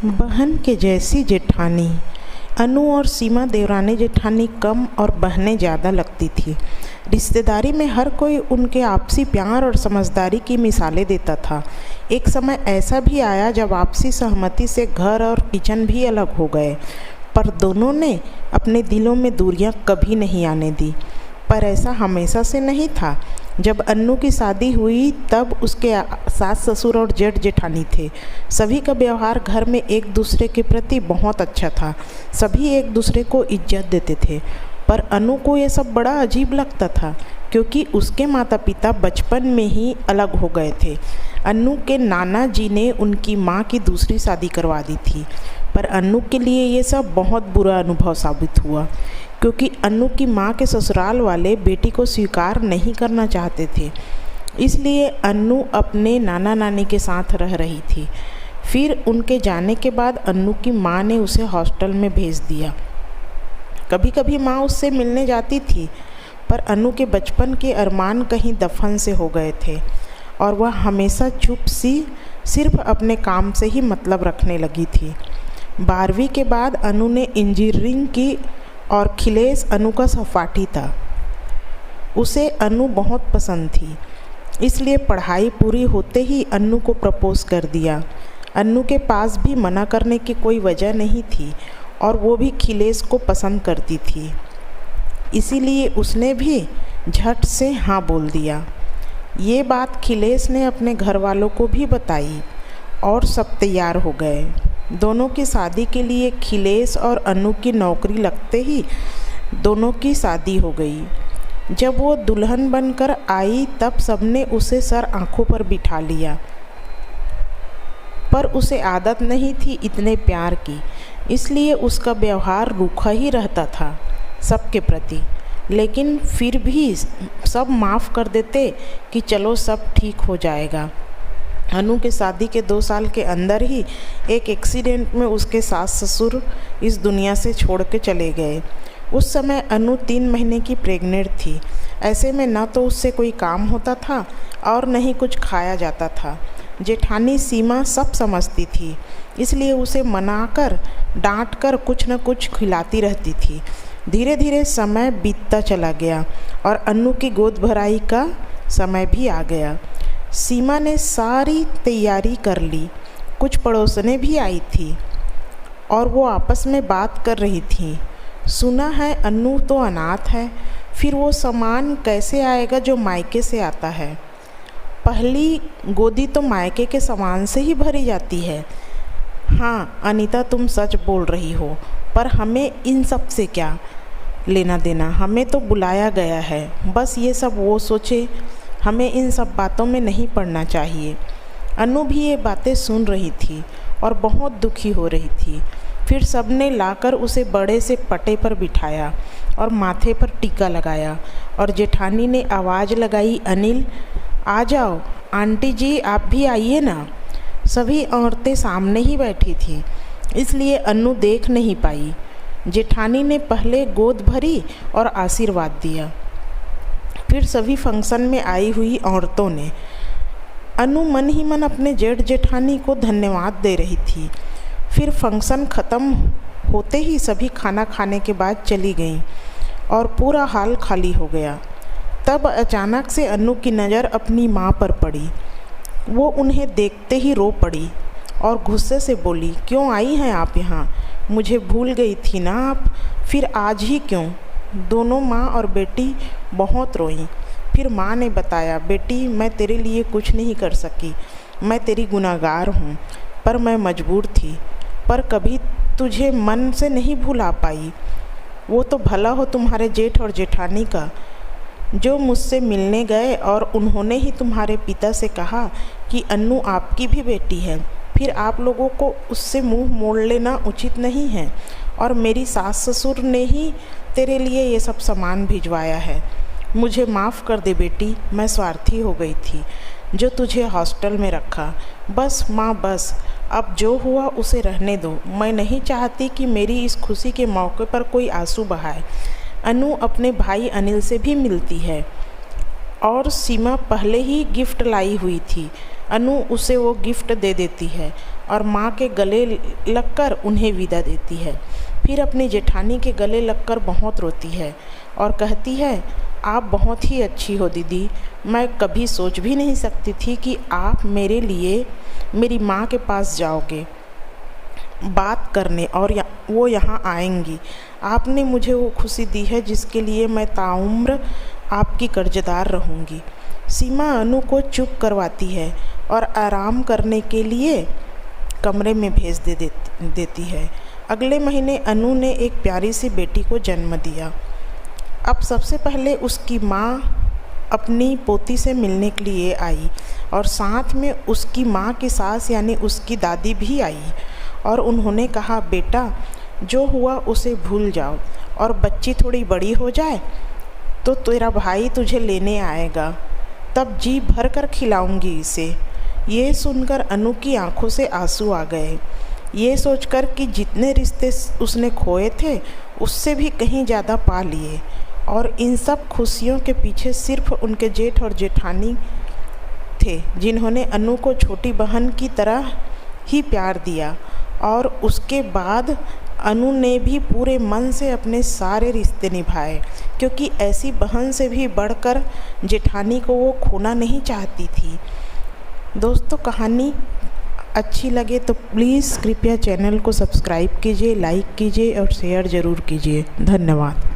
बहन के जैसी जेठानी। अनु और सीमा देवरानी जेठानी कम और बहनें ज़्यादा लगती थी। रिश्तेदारी में हर कोई उनके आपसी प्यार और समझदारी की मिसालें देता था। एक समय ऐसा भी आया जब आपसी सहमति से घर और किचन भी अलग हो गए, पर दोनों ने अपने दिलों में दूरियां कभी नहीं आने दी। पर ऐसा हमेशा से नहीं था। जब अन्नू की शादी हुई तब उसके सास ससुर और जेठ जेठानी थे। सभी का व्यवहार घर में एक दूसरे के प्रति बहुत अच्छा था। सभी एक दूसरे को इज्जत देते थे। पर अनु को ये सब बड़ा अजीब लगता था, क्योंकि उसके माता पिता बचपन में ही अलग हो गए थे। अनु के नाना जी ने उनकी माँ की दूसरी शादी करवा दी थी। पर अनु के लिए ये सब बहुत बुरा अनुभव साबित हुआ, क्योंकि अनु की माँ के ससुराल वाले बेटी को स्वीकार नहीं करना चाहते थे। इसलिए अनु अपने नाना नानी के साथ रह रही थी। फिर उनके जाने के बाद अनु की माँ ने उसे हॉस्टल में भेज दिया। कभी कभी माँ उससे मिलने जाती थी, पर अनु के बचपन के अरमान कहीं दफन से हो गए थे और वह हमेशा चुप सी सिर्फ अपने काम से ही मतलब रखने लगी थी। 12वीं के बाद अनु ने इंजीनियरिंग की और खिलेश अनु का सहपाठी था। उसे अनु बहुत पसंद थी, इसलिए पढ़ाई पूरी होते ही अनु को प्रपोज कर दिया। अनु के पास भी मना करने की कोई वजह नहीं थी और वो भी खिलेश को पसंद करती थी, इसीलिए उसने भी झट से हाँ बोल दिया। ये बात खिलेश ने अपने घर वालों को भी बताई और सब तैयार हो गए। दोनों की शादी के लिए खिलेश और अनु की नौकरी लगते ही दोनों की शादी हो गई। जब वो दुल्हन बनकर आई तब सबने उसे सर आंखों पर बिठा लिया, पर उसे आदत नहीं थी इतने प्यार की, इसलिए उसका व्यवहार रूखा ही रहता था सबके प्रति। लेकिन फिर भी सब माफ़ कर देते कि चलो सब ठीक हो जाएगा। अनु के शादी के 2 साल के अंदर ही एक एक्सीडेंट में उसके सास ससुर इस दुनिया से छोड़ के चले गए। उस समय अनु 3 महीने की प्रेग्नेंट थी। ऐसे में न तो उससे कोई काम होता था और न ही कुछ खाया जाता था। जेठानी सीमा सब समझती थी, इसलिए उसे मनाकर डांट कर कुछ न कुछ खिलाती रहती थी। धीरे धीरे समय बीतता चला गया और अनु की गोद भराई का समय भी आ गया। सीमा ने सारी तैयारी कर ली। कुछ पड़ोसनें भी आई थी और वो आपस में बात कर रही थी। सुना है अनु तो अनाथ है, फिर वो सामान कैसे आएगा जो मायके से आता है। पहली गोदी तो मायके के सामान से ही भरी जाती है। हाँ अनीता, तुम सच बोल रही हो, पर हमें इन सब से क्या लेना देना। हमें तो बुलाया गया है, बस ये सब वो सोचे। हमें इन सब बातों में नहीं पड़ना चाहिए। अनु भी ये बातें सुन रही थी और बहुत दुखी हो रही थी। फिर सबने लाकर उसे बड़े से पटे पर बिठाया और माथे पर टीका लगाया और जेठानी ने आवाज़ लगाई, अनिल आ जाओ, आंटी जी आप भी आइए ना। सभी औरतें सामने ही बैठी थीं, इसलिए अनु देख नहीं पाई। जेठानी ने पहले गोद भरी और आशीर्वाद दिया, फिर सभी फंक्शन में आई हुई औरतों ने। अनु मन ही मन अपने जेठ जेठानी को धन्यवाद दे रही थी। फिर फंक्शन ख़त्म होते ही सभी खाना खाने के बाद चली गईं और पूरा हॉल खाली हो गया। तब अचानक से अनु की नज़र अपनी माँ पर पड़ी। वो उन्हें देखते ही रो पड़ी और गुस्से से बोली, क्यों आई हैं आप यहाँ? मुझे भूल गई थी ना आप, फिर आज ही क्यों? दोनों माँ और बेटी बहुत रोईं। फिर माँ ने बताया, बेटी मैं तेरे लिए कुछ नहीं कर सकी, मैं तेरी गुनहगार हूँ, पर मैं मजबूर थी, पर कभी तुझे मन से नहीं भुला पाई। वो तो भला हो तुम्हारे जेठ और जेठानी का, जो मुझसे मिलने गए और उन्होंने ही तुम्हारे पिता से कहा कि अनु आपकी भी बेटी है। फिर आप लोगों को उससे मुंह मोड़ लेना उचित नहीं है, और मेरी सास ससुर ने ही तेरे लिए ये सब सामान भिजवाया है। मुझे माफ़ कर दे बेटी, मैं स्वार्थी हो गई थी जो तुझे हॉस्टल में रखा। बस माँ बस, अब जो हुआ उसे रहने दो। मैं नहीं चाहती कि मेरी इस खुशी के मौके पर कोई आंसू बहाए। अनु अपने भाई अनिल से भी मिलती है और सीमा पहले ही गिफ्ट लाई हुई थी। अनु उसे वो गिफ्ट दे देती है और माँ के गले लगकर उन्हें विदा देती है। फिर अपनी जेठानी के गले लगकर बहुत रोती है और कहती है, आप बहुत ही अच्छी हो दीदी। मैं कभी सोच भी नहीं सकती थी कि आप मेरे लिए मेरी माँ के पास जाओगे बात करने और वो यहाँ आएंगी। आपने मुझे वो खुशी दी है जिसके लिए मैं ताउम्र आपकी कर्जदार रहूँगी। सीमा अनु को चुप करवाती है और आराम करने के लिए कमरे में भेज देती है। अगले महीने अनु ने एक प्यारी सी बेटी को जन्म दिया। अब सबसे पहले उसकी माँ अपनी पोती से मिलने के लिए आई और साथ में उसकी माँ की सास यानी उसकी दादी भी आई और उन्होंने कहा, बेटा जो हुआ उसे भूल जाओ और बच्ची थोड़ी बड़ी हो जाए तो तेरा भाई तुझे लेने आएगा, तब जी भर कर खिलाऊंगी इसे। ये सुनकर अनु की आंखों से आंसू आ गए। ये सोचकर कि जितने रिश्ते उसने खोए थे उससे भी कहीं ज़्यादा पा लिए और इन सब खुशियों के पीछे सिर्फ उनके जेठ और जेठानी थे जिन्होंने अनु को छोटी बहन की तरह ही प्यार दिया। और उसके बाद अनु ने भी पूरे मन से अपने सारे रिश्ते निभाए, क्योंकि ऐसी बहन से भी बढ़कर जेठानी को वो खोना नहीं चाहती थी। दोस्तों, कहानी अच्छी लगे तो प्लीज़ कृपया चैनल को सब्सक्राइब कीजिए, लाइक कीजिए और शेयर ज़रूर कीजिए। धन्यवाद।